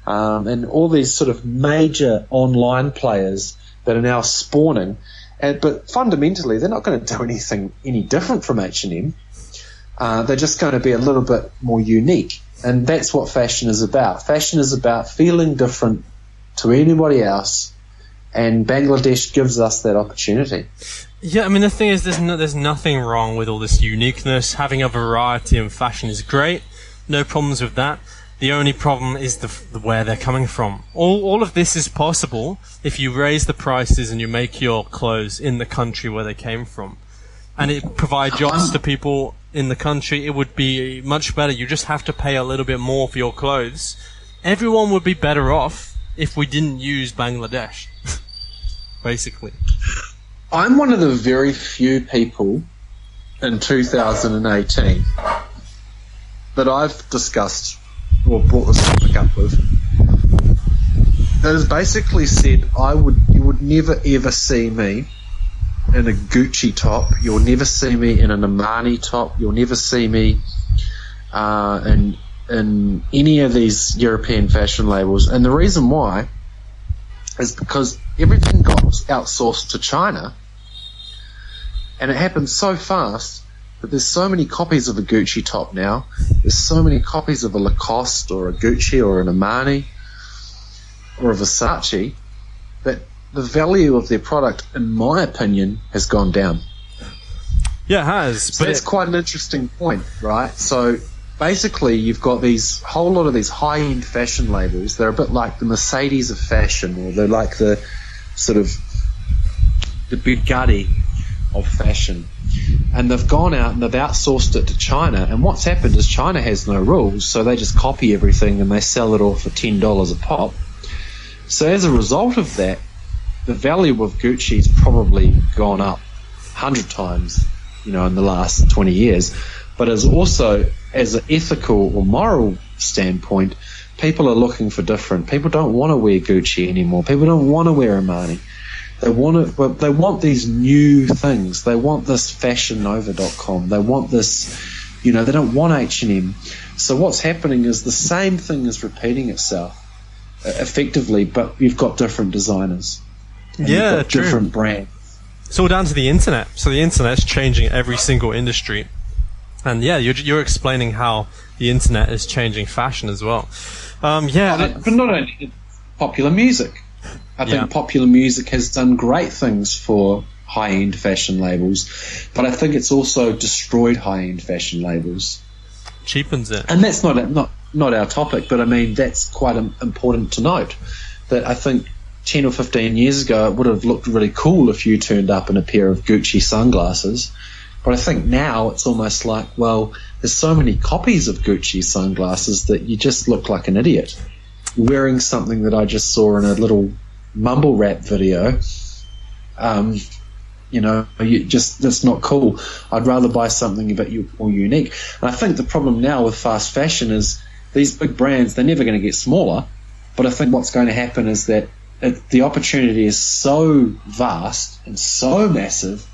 and all these sort of major online players that are now spawning. But fundamentally, they're not going to do anything any different from H&M. They're just going to be a little bit more unique. And that's what fashion is about. Fashion is about feeling different to anybody else, and Bangladesh gives us that opportunity. Yeah, I mean, the thing is, there's nothing wrong with all this uniqueness. Having a variety in fashion is great. No problems with that. The only problem is where they're coming from. All of this is possible if you raise the prices and you make your clothes in the country where they came from. And it provides jobs to people in the country. It would be much better. You just have to pay a little bit more for your clothes. Everyone would be better off if we didn't use Bangladesh, basically. I'm one of the very few people in 2018 that I've discussed or brought this topic up with that has basically said you would never ever see me in a Gucci top, you'll never see me in an Armani top, you'll never see me in any of these European fashion labels. And the reason why is because everything got outsourced to China, and it happened so fast that there's so many copies of a Gucci top now, there's so many copies of a Lacoste or a Gucci or an Armani or a Versace, that the value of their product, in my opinion, has gone down. Yeah, it has. So that's quite an interesting point, right? So basically, you've got these whole lot of these high-end fashion labels. They're a bit like the Mercedes of fashion, or they're like the sort of the Bugatti of fashion. And they've gone out and they've outsourced it to China. And what's happened is China has no rules, so they just copy everything and they sell it all for $10 a pop. So as a result of that, the value of Gucci's probably gone up 100 times, in the last 20 years. But as also, as an ethical or moral standpoint, people are looking for different. People don't want to wear Gucci anymore. People don't want to wear Armani. They want these new things. They want this fashionnova.com. They want this, they don't want H&M. So what's happening is the same thing is repeating itself effectively, but you've got different designers. And you've got true. Different brands. It's all down to the internet. So the internet's changing every single industry. And yeah, you're explaining how the internet is changing fashion as well. But not only popular music. I think popular music has done great things for high-end fashion labels, but I think it's also destroyed high-end fashion labels. Cheapens it. And that's not our topic, but I mean, that's quite important to note, that I think 10 or 15 years ago it would have looked really cool if you turned up in a pair of Gucci sunglasses. But I think now it's almost like, well, there's so many copies of Gucci sunglasses that you just look like an idiot wearing something that I just saw in a little mumble rap video. That's not cool. I'd rather buy something a bit more unique. And I think the problem now with fast fashion is these big brands, they're never going to get smaller. But I think what's going to happen is that the opportunity is so vast and so massive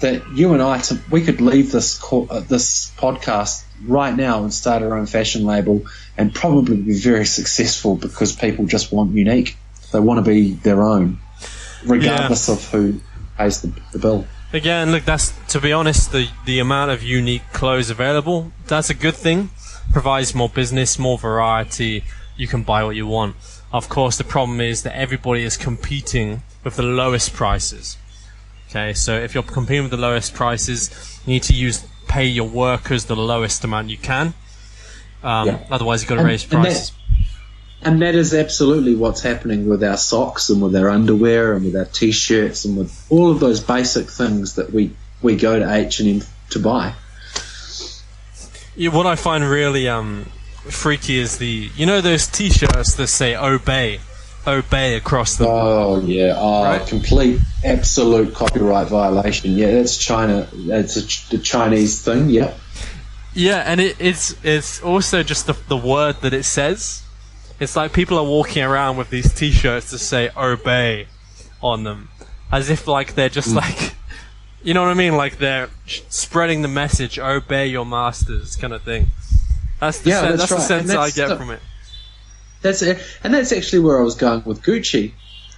that you and I, we could leave this podcast right now and start our own fashion label and probably be very successful, because people just want unique. They want to be their own, regardless of who pays the bill. Again, look, that's, to be honest, the amount of unique clothes available, that's a good thing. provides more business, more variety. You can buy what you want. Of course, the problem is that everybody is competing with the lowest prices. Okay, so if you're competing with the lowest prices, you need to pay your workers the lowest amount you can. Otherwise, you've got to raise prices. And that is absolutely what's happening with our socks and with our underwear and with our T-shirts and with all of those basic things that we go to H&M to buy. Yeah, what I find really freaky is those T-shirts that say "Obey across the. Oh yeah, right? Complete, absolute copyright violation. Yeah, that's China. That's the Chinese thing. Yeah. Yeah, and it's also just the word that it says. It's like people are walking around with these T-shirts that say "Obey" on them, as if like they're just like, you know what I mean? Like they're spreading the message, "Obey your masters," kind of thing. That's the that's the sense I get from it. That's actually where I was going with Gucci.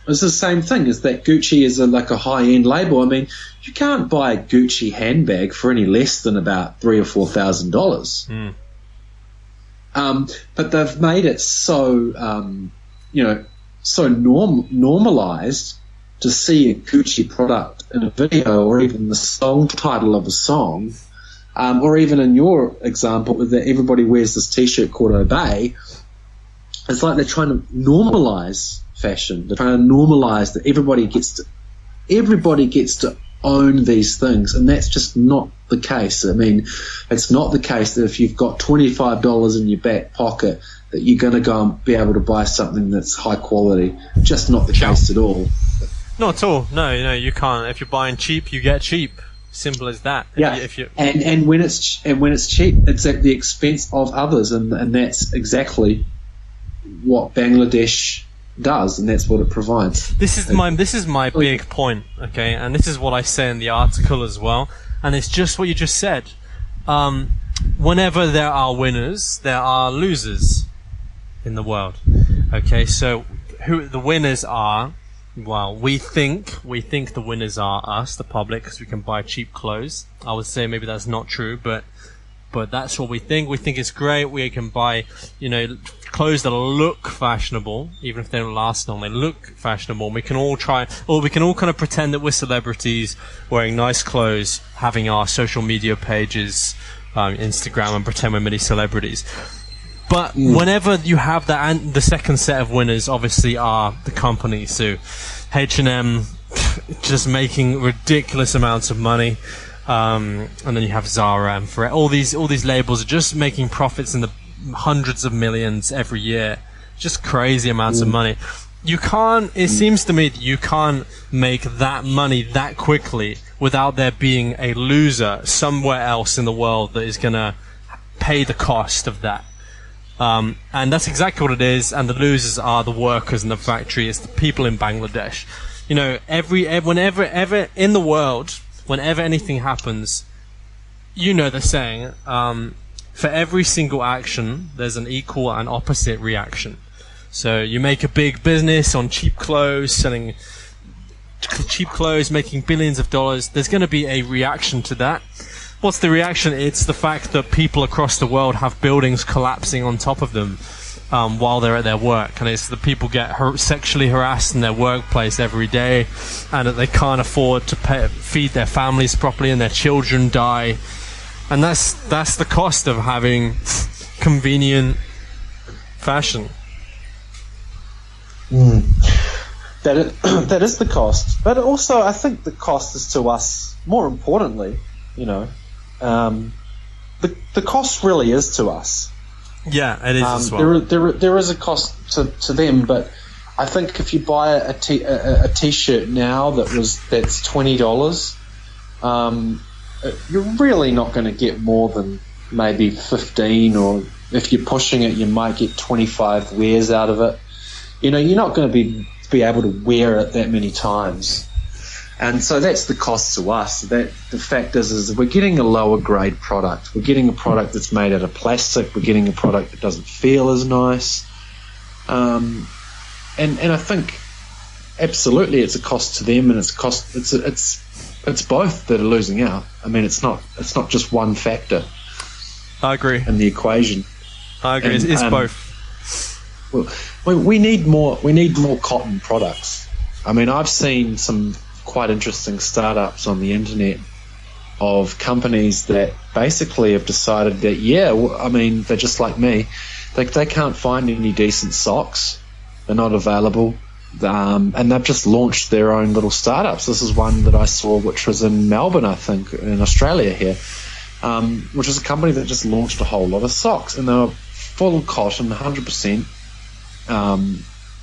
It's the same thing. Is that Gucci is like a high-end label? I mean, you can't buy a Gucci handbag for any less than about $3,000 or $4,000. But they've made it so so normalized to see a Gucci product in a video or even the song title of a song, or even in your example that everybody wears this T-shirt called Obey. It's like they're trying to normalize fashion. They're trying to normalize that everybody gets to own these things, and that's just not the case. I mean, it's not the case that if you've got $25 in your back pocket that you're going to go and be able to buy something that's high quality. Just not the case at all. Not at all. No, you can't. If you're buying cheap, you get cheap. Simple as that. Yeah. And when it's cheap, it's at the expense of others, and that's exactly what Bangladesh does, and that's what it provides. This is my big point, okay, and this is what I say in the article as well, and it's just what you just said. Whenever there are winners, there are losers in the world. Okay, so who the winners are? Well, we think the winners are us, the public, because we can buy cheap clothes. I would say maybe that's not true, but that's what we think. We think it's great. We can buy, clothes that look fashionable, even if they don't last long. They look fashionable. We can all kind of pretend that we're celebrities, wearing nice clothes, having our social media pages, Instagram, and pretend we're mini celebrities. But whenever you have that, and the second set of winners obviously are the companies. So H&M just making ridiculous amounts of money. And then you have Zara and for all these labels are just making profits in the hundreds of millions every year, just crazy amounts of money. It seems to me that you can't make that money that quickly without there being a loser somewhere else in the world that is going to pay the cost of that. And that's exactly what it is, and the losers are the workers in the factory. It's the people in Bangladesh. Whenever in the world, whenever anything happens, the saying, for every single action, there's an equal and opposite reaction. So you make a big business on cheap clothes, selling cheap clothes, making billions of dollars. There's going to be a reaction to that. What's the reaction? It's the fact that people across the world have buildings collapsing on top of them while they're at their work, and it's the people get sexually harassed in their workplace every day, and that they can't afford to feed their families properly, and their children die, and that's the cost of having convenient fashion. That is the cost, but also I think the cost is to us. More importantly, the cost really is to us. Yeah, it is as well. There is a cost to them, but I think if you buy a t-shirt now that's $20, you're really not going to get more than maybe 15, or if you're pushing it, you might get 25 wears out of it. You're not going to be able to wear it that many times. And so that's the cost to us. That the fact is we're getting a lower grade product. We're getting a product that's made out of plastic. We're getting a product that doesn't feel as nice. And I think absolutely it's a cost to them, and it's both that are losing out. I mean, it's not just one factor. I agree. In the equation. I agree. It's both. Well, we need more. We need more cotton products. I mean, I've seen some quite interesting startups on the internet of companies that basically have decided that, they're just like me. They can't find any decent socks. They're not available. And they've just launched their own little startups. This is one that I saw, which was in Melbourne, I think, in Australia here, which was a company that just launched a whole lot of socks. And they were full cotton, 100%.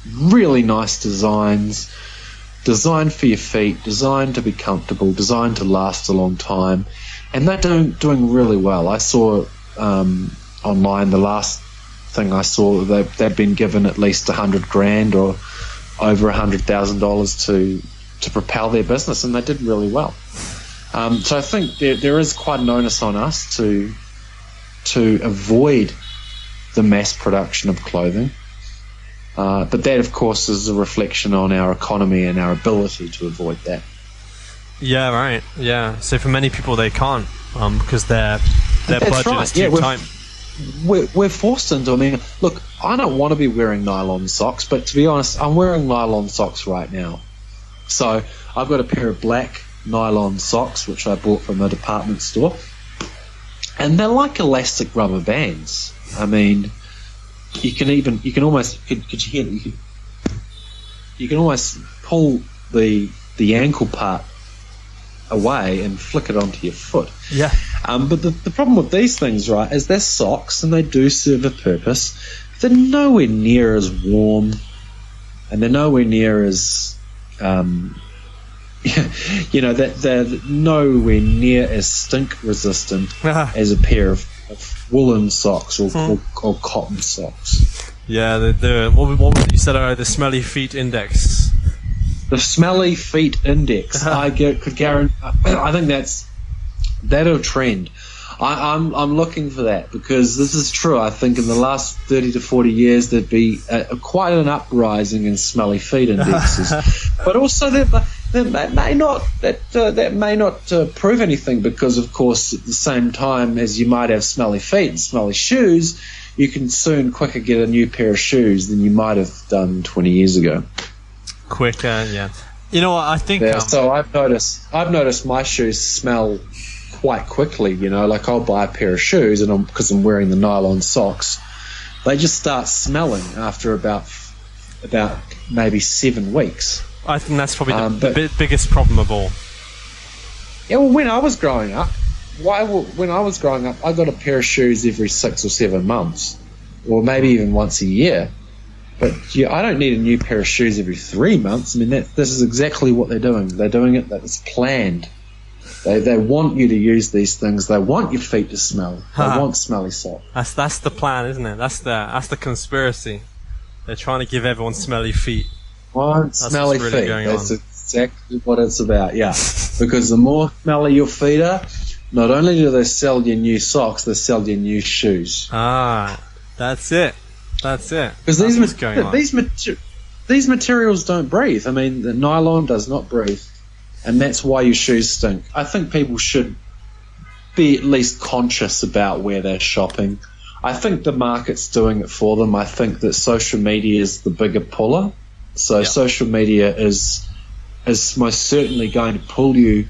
Really nice designs, designed for your feet, designed to be comfortable, designed to last a long time, and they're doing really well. I saw online, the last thing I saw, they'd been given at least $100,000 or over $100,000 to propel their business, and they did really well. So I think there is quite an onus on us to avoid the mass production of clothing. But that, of course, is a reflection on our economy and our ability to avoid that. Yeah, right. Yeah. So for many people, they can't because their budget is too tight. We're forced into. I mean, look, I don't want to be wearing nylon socks, but to be honest, I'm wearing nylon socks right now. So I've got a pair of black nylon socks which I bought from a department store, and they're like elastic rubber bands. I mean, you can almost pull the ankle part away and flick it onto your foot. Yeah. But the problem with these things, right, is they're socks and they do serve a purpose. They're nowhere near as warm, and they're nowhere near as they're nowhere near as stink resistant as a pair of woolen socks or cotton socks. Yeah, what was it you said? The smelly feet index. The smelly feet index. Could guarantee. I think that'll trend. I'm looking for that because this is true. I think in the last 30 to 40 years there'd be quite an uprising in smelly feet indexes, but also that may not prove anything because, of course, at the same time as you might have smelly feet and smelly shoes, you can soon quicker get a new pair of shoes than you might have done 20 years ago. Quicker, yeah. You know what? I think. Yeah, so I've noticed my shoes smell quite quickly. You know, like I'll buy a pair of shoes, and because I'm wearing the nylon socks, they just start smelling after about maybe 7 weeks. I think that's probably the biggest problem of all. Yeah, well, when I was growing up, I got a pair of shoes every 6 or 7 months, or maybe even once a year. But I don't need a new pair of shoes every 3 months. I mean, this is exactly what they're doing. They're doing it. It's planned. They want you to use these things. They want your feet to smell. They want smelly socks. That's the plan, isn't it? That's the conspiracy. They're trying to give everyone smelly feet. Smelly feet. That's exactly what it's about. Yeah, because the more smelly your feet are, not only do they sell you new socks, they sell you new shoes. That's it. Because these materials don't breathe. I mean, the nylon does not breathe, and that's why your shoes stink. I think people should be at least conscious about where they're shopping. I think the market's doing it for them. I think that social media is the bigger puller. So social media is most certainly going to pull you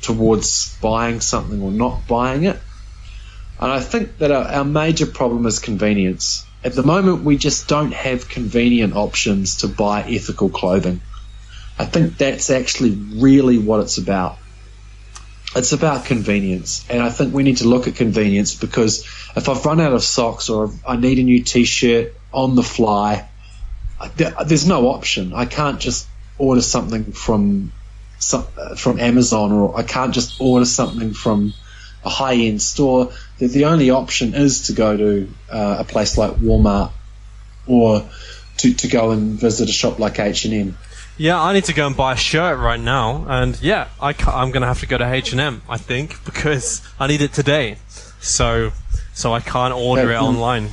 towards buying something or not buying it. And I think that our major problem is convenience. At the moment, we just don't have convenient options to buy ethical clothing. I think that's actually really what it's about. It's about convenience, and I think we need to look at convenience because if I've run out of socks or if I need a new T-shirt on the fly, there's no option. I can't just order something from Amazon, or I can't just order something from a high-end store. The only option is to go to a place like Walmart or to go and visit a shop like H&M. Yeah, I need to go and buy a shirt right now, and I'm going to have to go to H&M, I think, because I need it today. So I can't order it online.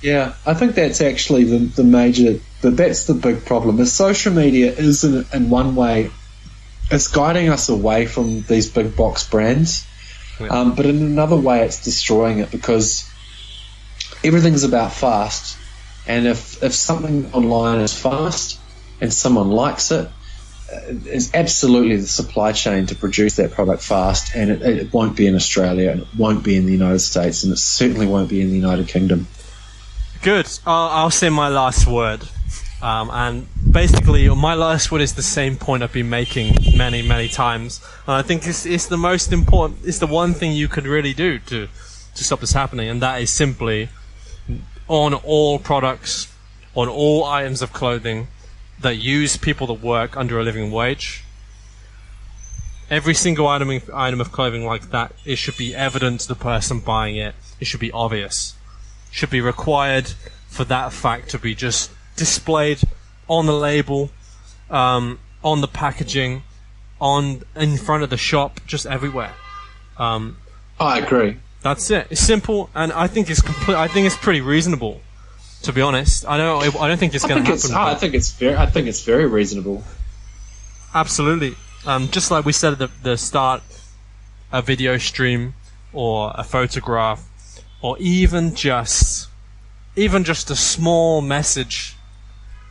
Yeah, I think that's actually the major. That's the big problem. Is social media is in one way, it's guiding us away from these big box brands, but in another way, it's destroying it because everything's about fast. And if something online is fast and someone likes it, it's absolutely the supply chain to produce that product fast, and it won't be in Australia, and it won't be in the United States, and it certainly won't be in the United Kingdom. Good. I'll say my last word. And basically, my last word is the same point I've been making many, many times. And I think it's the most important, it's the one thing you could really do to stop this happening, and that is simply on all products, on all items of clothing that use people that work under a living wage. Every single item of clothing like that, it should be evident to the person buying it. It should be obvious. It should be required for that fact to be just displayed on the label, on the packaging, in front of the shop, just everywhere. I agree. That's it. It's simple, and I think it's I think it's pretty reasonable, to be honest. I don't think it's going to happen. I think it's very reasonable. Absolutely. Just like we said at the start, a video stream or a photograph, or even just a small message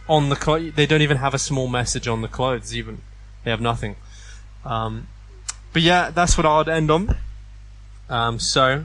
on the clothes. They don't even have a small message on the clothes. Even they have nothing. But yeah, that's what I'd end on. So